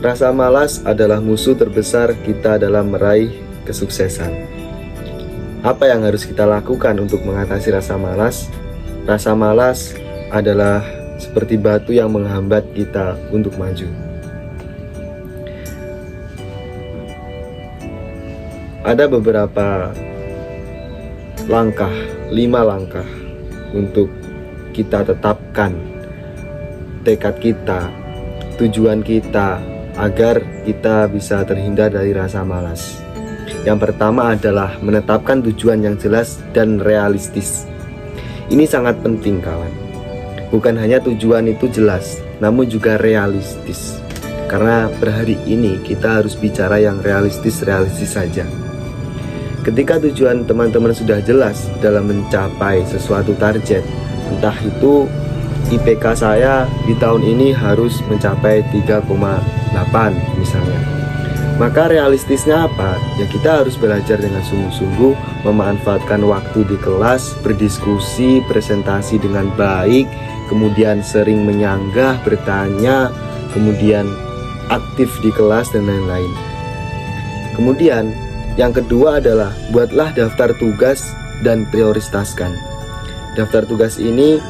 rasa malas adalah musuh terbesar kita dalam meraih kesuksesan. Apa yang harus kita lakukan untuk mengatasi rasa malas? Rasa malas adalah seperti batu yang menghambat kita untuk maju. Ada beberapa langkah, 5 langkah untuk kita tetapkan tekad kita, tujuan kita, agar kita bisa terhindar dari rasa malas. Yang pertama adalah menetapkan tujuan yang jelas dan realistis. Ini sangat penting, kawan. Bukan hanya tujuan itu jelas, namun juga realistis. Karena per hari ini kita harus bicara yang realistis-realistis saja. Ketika tujuan teman-teman sudah jelas dalam mencapai sesuatu target, entah itu IPK saya di tahun ini harus mencapai 3,8 misalnya, maka realistisnya apa? Ya kita harus belajar dengan sungguh-sungguh, memanfaatkan waktu di kelas, berdiskusi, presentasi dengan baik, kemudian sering menyanggah, bertanya, kemudian aktif di kelas dan lain-lain. Kemudian yang kedua adalah buatlah daftar tugas dan prioritaskan. Daftar tugas ini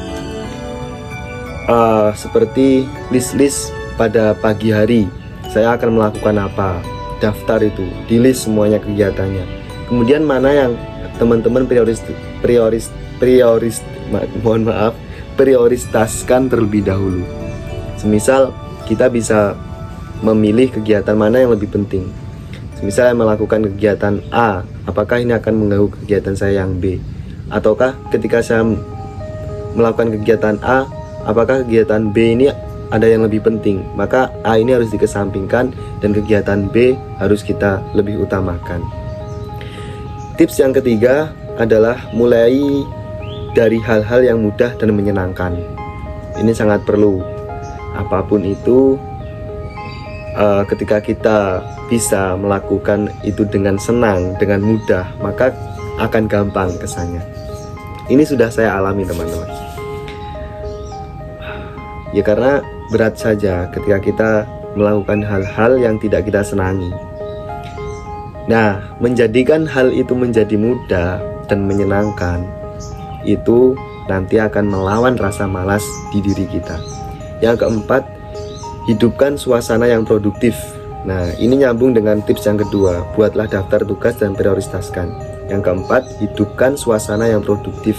seperti list-list pada pagi hari. Saya akan melakukan apa? Daftar itu, di list semuanya kegiatannya. Kemudian mana yang teman-teman prioritaskan terlebih dahulu. Semisal kita bisa memilih kegiatan mana yang lebih penting. Semisal saya melakukan kegiatan A, apakah ini akan mengganggu kegiatan saya yang B? Ataukah ketika saya melakukan kegiatan A, apakah kegiatan B ini ada yang lebih penting? Maka A ini harus dikesampingkan dan kegiatan B harus kita lebih utamakan. Tips yang ketiga adalah mulai dari hal-hal yang mudah dan menyenangkan. Ini sangat perlu. Apapun itu, ketika kita bisa melakukan itu dengan senang, dengan mudah, maka akan gampang kesannya. Ini sudah saya alami, teman-teman. Ya karena berat saja ketika kita melakukan hal-hal yang tidak kita senangi. Nah, menjadikan hal itu menjadi mudah dan menyenangkan, itu nanti akan melawan rasa malas di diri kita. Yang keempat, hidupkan suasana yang produktif. Nah, ini nyambung dengan tips yang kedua, buatlah daftar tugas dan prioritaskan. Yang keempat, hidupkan suasana yang produktif.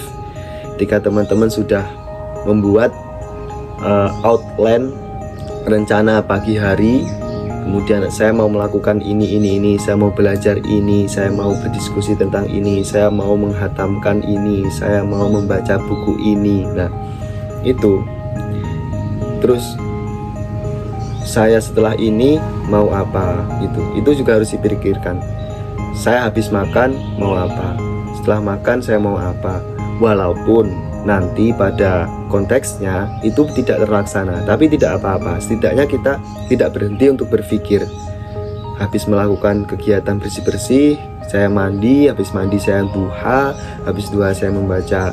Ketika teman-teman sudah membuat outline rencana pagi hari, kemudian saya mau melakukan ini, saya mau belajar ini, saya mau berdiskusi tentang ini, saya mau menghatamkan ini, saya mau membaca buku ini. Nah, itu. Terus saya setelah ini mau apa, itu juga harus dipikirkan. Saya habis makan mau apa, setelah makan saya mau apa. Walaupun nanti pada konteksnya itu tidak terlaksana, tapi tidak apa-apa. Setidaknya kita tidak berhenti untuk berpikir. Habis melakukan kegiatan bersih-bersih, saya mandi, habis mandi saya duha, habis duha saya membaca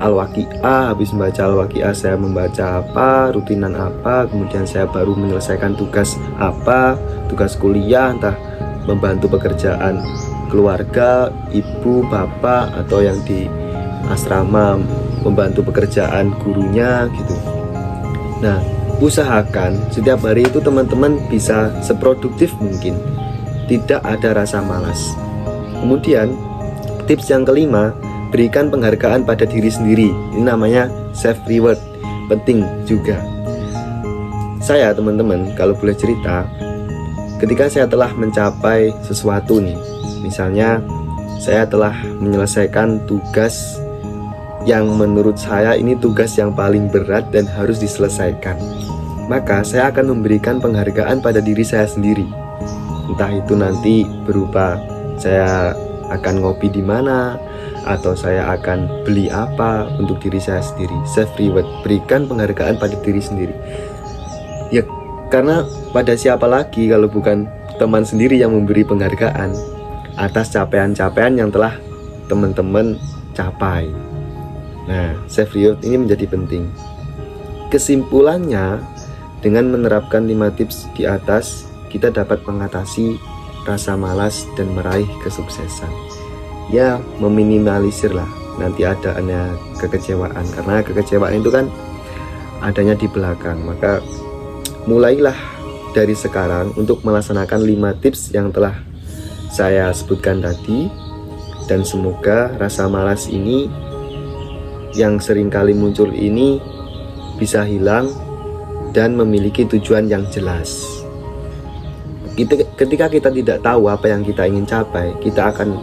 Al-Waqiah, habis membaca Al-Waqiah saya membaca apa, rutinan apa, kemudian saya baru menyelesaikan tugas apa, tugas kuliah, entah membantu pekerjaan keluarga, ibu, bapak, atau yang di asrama membantu pekerjaan gurunya gitu. Nah, usahakan setiap hari itu teman-teman bisa seproduktif mungkin, tidak ada rasa malas. Kemudian tips yang kelima, berikan penghargaan pada diri sendiri. Ini namanya self reward, penting juga. Saya, teman-teman, kalau boleh cerita, ketika saya telah mencapai sesuatu nih, misalnya saya telah menyelesaikan tugas yang menurut saya ini tugas yang paling berat dan harus diselesaikan, maka saya akan memberikan penghargaan pada diri saya sendiri. Entah itu nanti berupa saya akan ngopi di mana, atau saya akan beli apa untuk diri saya sendiri. Self reward, berikan penghargaan pada diri sendiri. Ya, karena pada siapa lagi kalau bukan teman sendiri yang memberi penghargaan atas capaian-capaian yang telah teman-teman capai. Nah, self reward ini menjadi penting. Kesimpulannya, Dengan menerapkan 5 tips di atas, kita dapat mengatasi rasa malas dan meraih kesuksesan. Ya, meminimalisir lah nanti adanya kekecewaan, karena kekecewaan itu kan adanya di belakang. Maka mulailah dari sekarang untuk melaksanakan 5 tips yang telah saya sebutkan tadi, dan semoga rasa malas ini yang seringkali muncul ini bisa hilang dan memiliki tujuan yang jelas. Ketika kita tidak tahu apa yang kita ingin capai, kita akan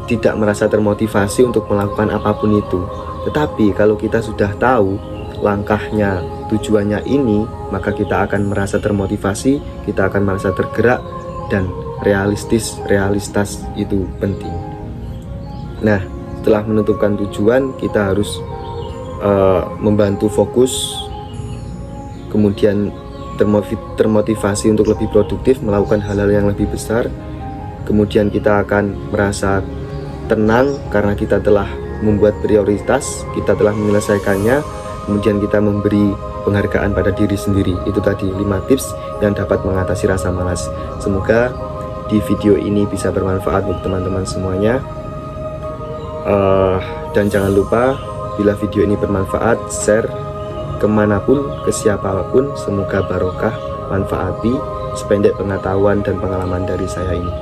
tidak merasa termotivasi untuk melakukan apapun itu. Tetapi kalau kita sudah tahu langkahnya, tujuannya ini, maka kita akan merasa termotivasi, kita akan merasa tergerak, dan realitas itu penting. Nah, setelah menentukan tujuan, kita harus membantu fokus, kemudian termotivasi untuk lebih produktif, melakukan hal-hal yang lebih besar. Kemudian kita akan merasa tenang karena kita telah membuat prioritas, kita telah menyelesaikannya. Kemudian kita memberi penghargaan pada diri sendiri. Itu tadi 5 tips yang dapat mengatasi rasa malas. Semoga di video ini bisa bermanfaat untuk teman-teman semuanya. Dan jangan lupa, bila video ini bermanfaat, share kemanapun, ke siapapun. Semoga barokah, manfaati sependek pengetahuan dan pengalaman dari saya ini.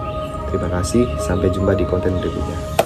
Terima kasih, sampai jumpa di konten berikutnya.